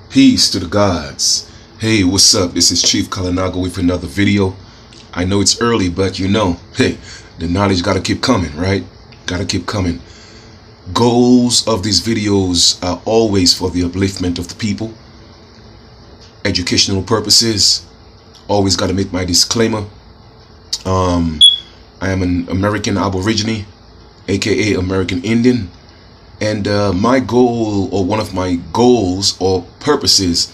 Peace to the gods. Hey, what's up? This is Chief Kalinago with another video. I know it's early, but hey, the knowledge gotta keep coming, right? Gotta keep coming. Goals of these videos are always for the upliftment of the people, educational purposes. Always gotta make my disclaimer. I am an American Aborigine, aka American Indian. And my goal, or one of my goals or purposes,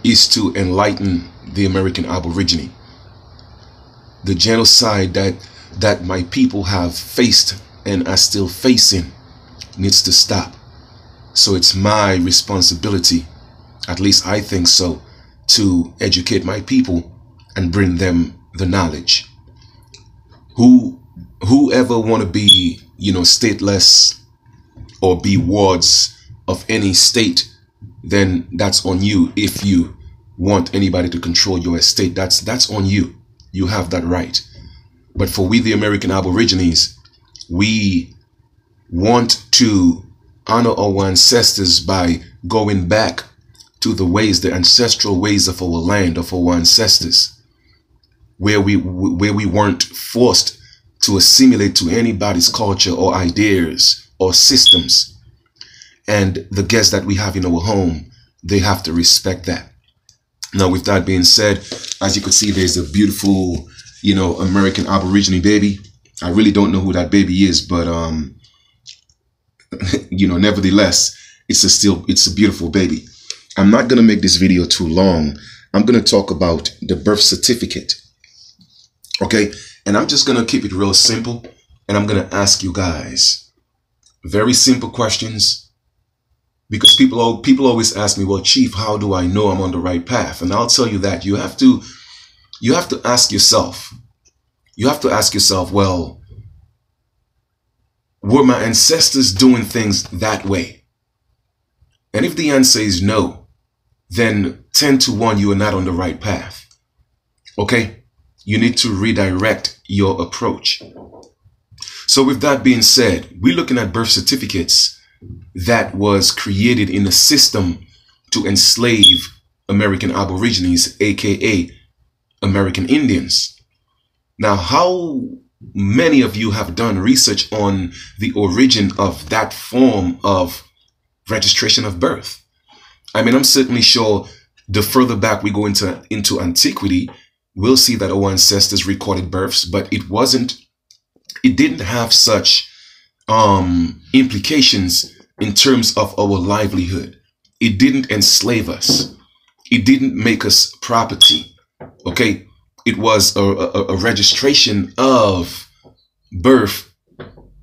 is to enlighten the American Aborigine. The genocide that my people have faced and are still facing needs to stop. So it's my responsibility, at least I think so, to educate my people and bring them the knowledge. Whoever want to be, stateless, or be wards of any state, then that's on you. If you want anybody to control your estate, that's on you. You have that right. But for we, the American Aborigines, we want to honor our ancestors by going back to the ways, the ancestral ways of our land, of our ancestors, where we weren't forced to assimilate to anybody's culture or ideas or systems. And the guests that we have in our home, they have to respect that. Now, with that being said, as you can see, there's a beautiful, American Aborigine baby. I really don't know who that baby is, but nevertheless, it's a beautiful baby. I'm not gonna make this video too long. I'm gonna talk about the birth certificate. Okay, and I'm just gonna keep it real simple, and I'm gonna ask you guys very simple questions, because people always ask me, well, Chief, how do I know I'm on the right path? And I'll tell you that you have to ask yourself. You have to ask yourself, well, were my ancestors doing things that way? And if the answer is no, then 10 to 1, you are not on the right path. Okay? You need to redirect your approach. So with that being said, we're looking at birth certificates that was created in a system to enslave American Aborigines, aka American Indians. Now, how many of you have done research on the origin of that form of registration of birth? I mean, I'm certainly sure the further back we go into antiquity, we'll see that our ancestors recorded births, but it didn't have such implications in terms of our livelihood. It didn't enslave us. It didn't make us property. Okay, it was a registration of birth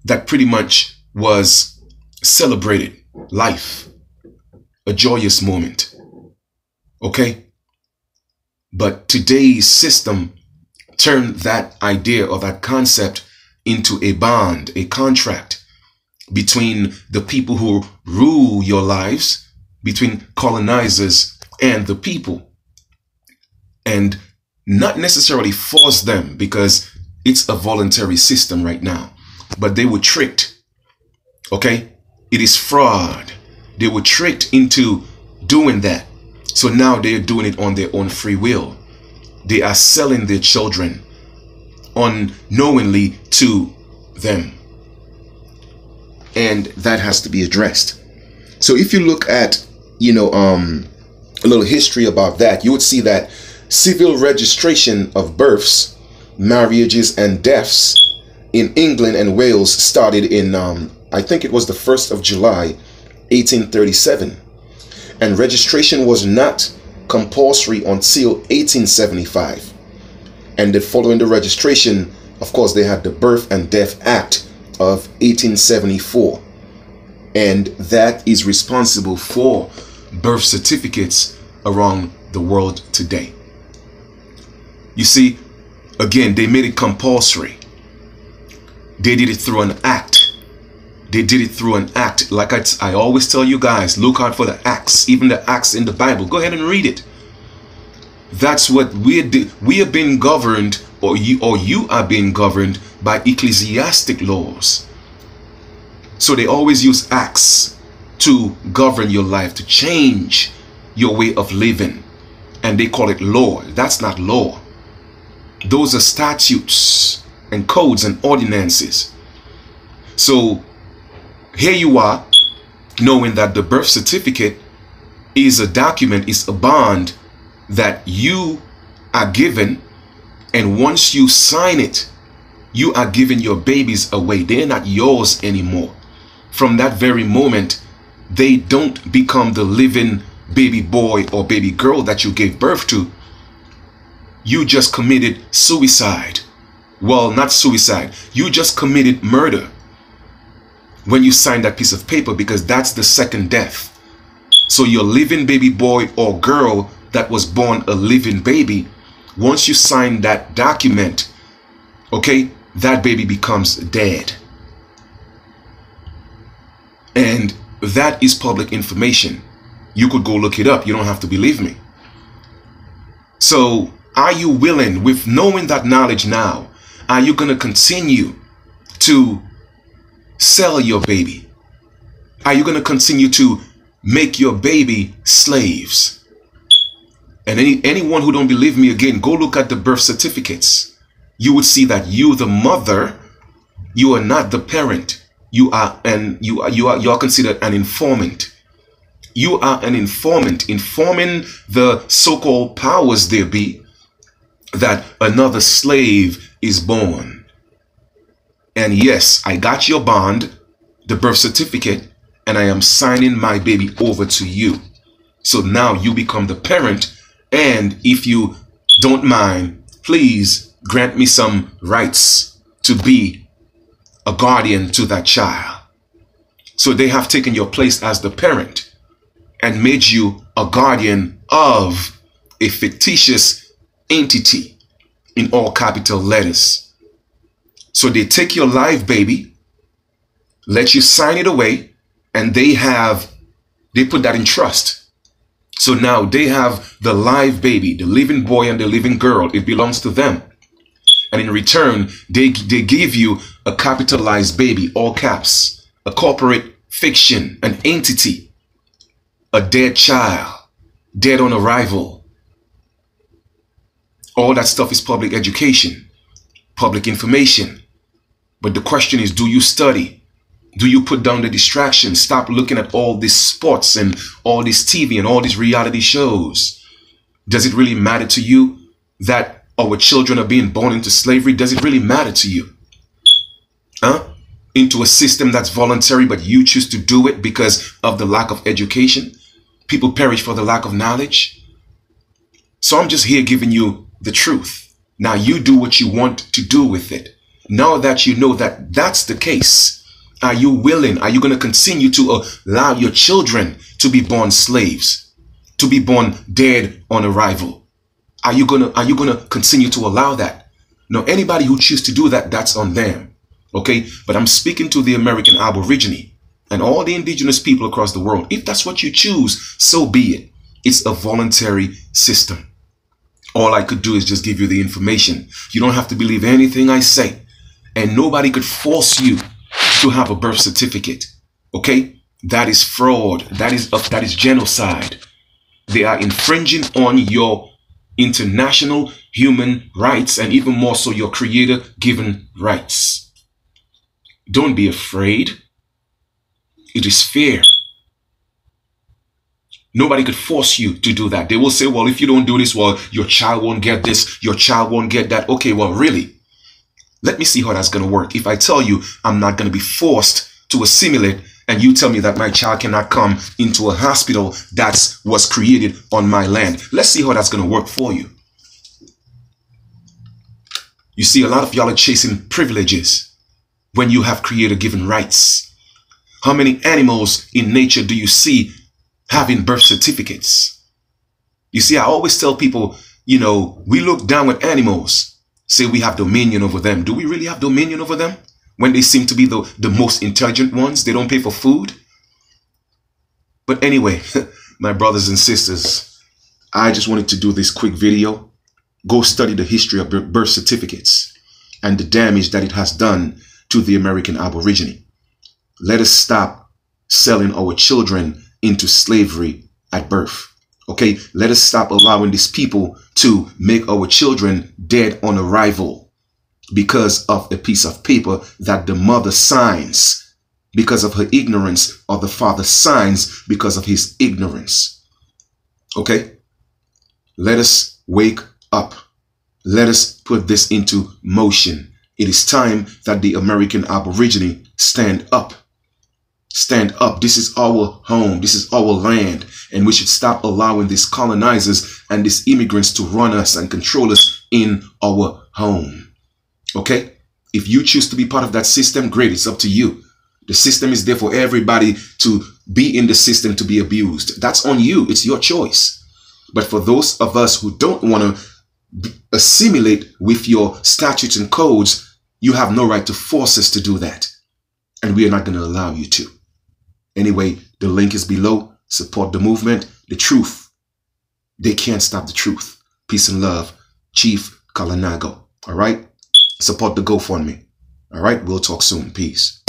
that pretty much was celebrated life, a joyous moment. Okay, but today's system turned that idea or that concept into a bond, a contract between the people who rule your lives, between colonizers and the people, and not necessarily force them, because it's a voluntary system right now, but they were tricked. Okay, it is fraud. They were tricked into doing that, so now they're doing it on their own free will. They are selling their children unknowingly to them, and that has to be addressed. So if you look at a little history about that, you would see that civil registration of births, marriages, and deaths in England and Wales started in I think it was the 1st of July 1837, and registration was not compulsory until 1875. And following the registration, of course, they had the Birth and Death Act of 1874. And that is responsible for birth certificates around the world today. You see, again, they made it compulsory. They did it through an act. They did it through an act. Like I always tell you guys, look out for the acts, even the acts in the Bible. Go ahead and read it. That's what we are being governed, or you are being governed by ecclesiastic laws. So they always use acts to govern your life, to change your way of living. And they call it law. That's not law. Those are statutes and codes and ordinances. So here you are, knowing that the birth certificate is a document, is a bond that you are given, and once you sign it, you are giving your babies away. They're not yours anymore. From that very moment, they don't become the living baby boy or baby girl that you gave birth to. You just committed suicide. Well, not suicide. You just committed murder when you signed that piece of paper, because that's the second death. So your living baby boy or girl that was born a living baby, once you sign that document, okay, that baby becomes dead. And that is public information. You could go look it up. You don't have to believe me. So are you willing, with knowing that knowledge now, are you going to continue to sell your baby? Are you going to continue to make your baby slaves? And anyone who don't believe me, again, go look at the birth certificates. You would see that you, the mother, you are not the parent. You are considered an informant. You are an informant, informing the so-called powers there be that another slave is born. And yes, I got your bond, the birth certificate, and I am signing my baby over to you. So now you become the parent, and if you don't mind, please grant me some rights to be a guardian to that child. So they have taken your place as the parent and made you a guardian of a fictitious entity in all capital letters. So they take your live baby, let you sign it away, and they put that in trust. So now they have the live baby, the living boy and the living girl. It belongs to them. And in return, they give you a capitalized baby, all caps, a corporate fiction, an entity, a dead child, dead on arrival. All that stuff is public education, public information. But the question is, do you study? Do you put down the distractions? Stop looking at all these sports and all this TV and all these reality shows. Does it really matter to you that our children are being born into slavery? Does it really matter to you? Into a system that's voluntary, but you choose to do it because of the lack of education. People perish for the lack of knowledge. So I'm just here giving you the truth. Now you do what you want to do with it. Now that you know that that's the case, are you willing? Are you going to continue to allow your children to be born slaves, to be born dead on arrival? Are you gonna continue to allow that? Now, anybody who chooses to do that, that's on them. Okay? But I'm speaking to the American Aborigine and all the indigenous people across the world. If that's what you choose, so be it. It's a voluntary system. All I could do is just give you the information. You don't have to believe anything I say. And nobody could force you to have a birth certificate. Okay? That is fraud. That is genocide. They are infringing on your international human rights, and even more so your creator given rights. Don't be afraid. It is fair. Nobody could force you to do that. They will say, well, if you don't do this, well, your child won't get this, your child won't get that. Okay, well, really? Let me see how that's going to work. If I tell you I'm not going to be forced to assimilate, and you tell me that my child cannot come into a hospital that was created on my land. Let's see how that's going to work for you. You see, a lot of y'all are chasing privileges when you have creator-given rights. How many animals in nature do you see having birth certificates? You see, I always tell people, you know, we look down at animals, say we have dominion over them. Do we really have dominion over them? When they seem to be the most intelligent ones, they don't pay for food. But anyway, my brothers and sisters, I just wanted to do this quick video. Go study the history of birth certificates and the damage that it has done to the American Aborigine. Let us stop selling our children into slavery at birth. Okay, let us stop allowing these people to make our children dead on arrival because of a piece of paper that the mother signs because of her ignorance, or the father signs because of his ignorance. Okay, let us wake up. Let us put this into motion. It is time that the American Aborigine stand up. Stand up. This is our home. This is our land. And we should stop allowing these colonizers and these immigrants to run us and control us in our home. Okay? If you choose to be part of that system, great. It's up to you. The system is there for everybody to be in the system, to be abused. That's on you. It's your choice. But for those of us who don't want to assimilate with your statutes and codes, you have no right to force us to do that. And we are not going to allow you to. Anyway, the link is below. Support the movement, the truth. They can't stop the truth. Peace and love. Chief Kalanago. All right? Support the GoFundMe. All right? We'll talk soon. Peace.